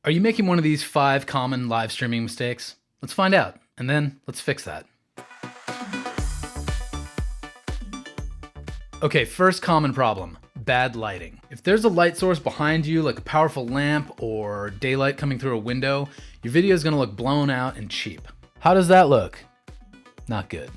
Are you making one of these 5 common live streaming mistakes? Let's find out, and then let's fix that. Okay, first common problem, bad lighting. If there's a light source behind you, like a powerful lamp or daylight coming through a window, your video is gonna look blown out and cheap. How does that look? Not good.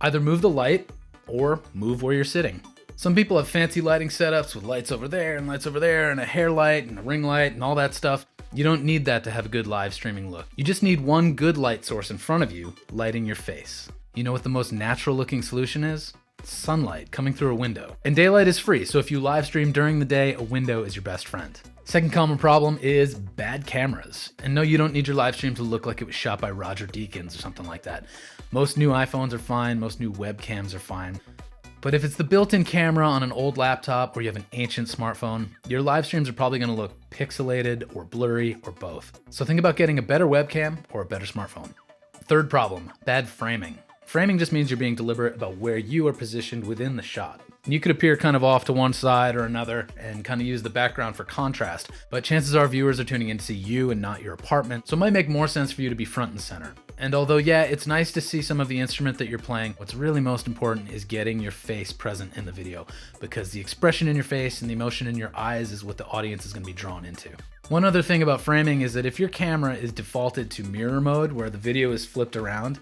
Either move the light or move where you're sitting. Some people have fancy lighting setups with lights over there and a hair light and a ring light and all that stuff. You don't need that to have a good live streaming look. You just need one good light source in front of you, lighting your face. You know what the most natural looking solution is? Sunlight coming through a window. And daylight is free, so if you live stream during the day, a window is your best friend. Second common problem is bad cameras. And no, you don't need your live stream to look like it was shot by Roger Deakins or something like that. Most new iPhones are fine, most new webcams are fine. But if it's the built-in camera on an old laptop or you have an ancient smartphone, your live streams are probably gonna look pixelated or blurry or both. So think about getting a better webcam or a better smartphone. Third problem, bad framing. Framing just means you're being deliberate about where you are positioned within the shot. You could appear kind of off to one side or another and kind of use the background for contrast, but chances are viewers are tuning in to see you and not your apartment, so it might make more sense for you to be front and center. And although, yeah, it's nice to see some of the instrument that you're playing, what's really most important is getting your face present in the video, because the expression in your face and the emotion in your eyes is what the audience is going to be drawn into. One other thing about framing is that if your camera is defaulted to mirror mode, where the video is flipped around,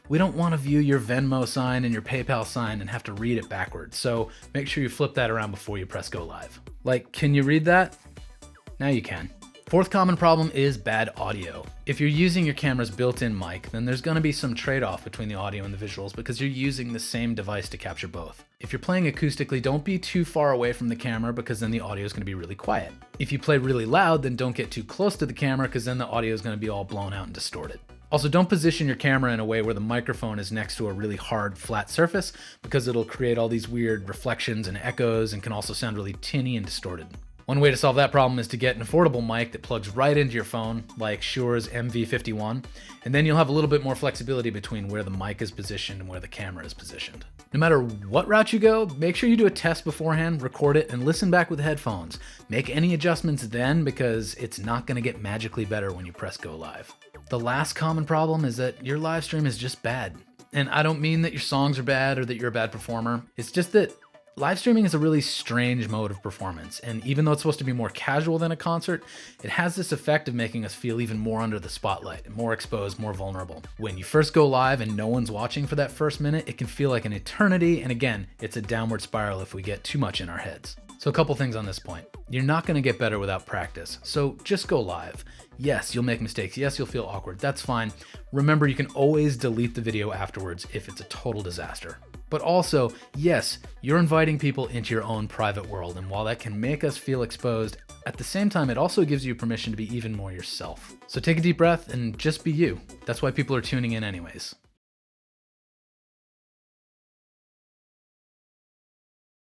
we don't want to view your Venmo sign and your PayPal sign and have to read it backwards, so make sure you flip that around before you press go live. Like, can you read that? Now you can. Fourth common problem is bad audio. If you're using your camera's built-in mic, then there's going to be some trade-off between the audio and the visuals because you're using the same device to capture both. If you're playing acoustically, don't be too far away from the camera because then the audio is going to be really quiet. If you play really loud, then don't get too close to the camera because then the audio is going to be all blown out and distorted. Also, don't position your camera in a way where the microphone is next to a really hard, flat surface because it'll create all these weird reflections and echoes and can also sound really tinny and distorted. One way to solve that problem is to get an affordable mic that plugs right into your phone, like Shure's MV51, and then you'll have a little bit more flexibility between where the mic is positioned and where the camera is positioned. No matter what route you go, make sure you do a test beforehand, record it, and listen back with headphones. Make any adjustments then because it's not going to get magically better when you press go live. The last common problem is that your live stream is just bad. And I don't mean that your songs are bad or that you're a bad performer. It's just that live streaming is a really strange mode of performance, and even though it's supposed to be more casual than a concert, it has this effect of making us feel even more under the spotlight, more exposed, more vulnerable. When you first go live and no one's watching for that first minute, it can feel like an eternity, and again, it's a downward spiral if we get too much in our heads. So a couple things on this point. You're not going to get better without practice, so just go live. Yes, you'll make mistakes. Yes, you'll feel awkward. That's fine. Remember, you can always delete the video afterwards if it's a total disaster. But also, yes, you're inviting people into your own private world, and while that can make us feel exposed, at the same time, it also gives you permission to be even more yourself. So take a deep breath and just be you. That's why people are tuning in anyways.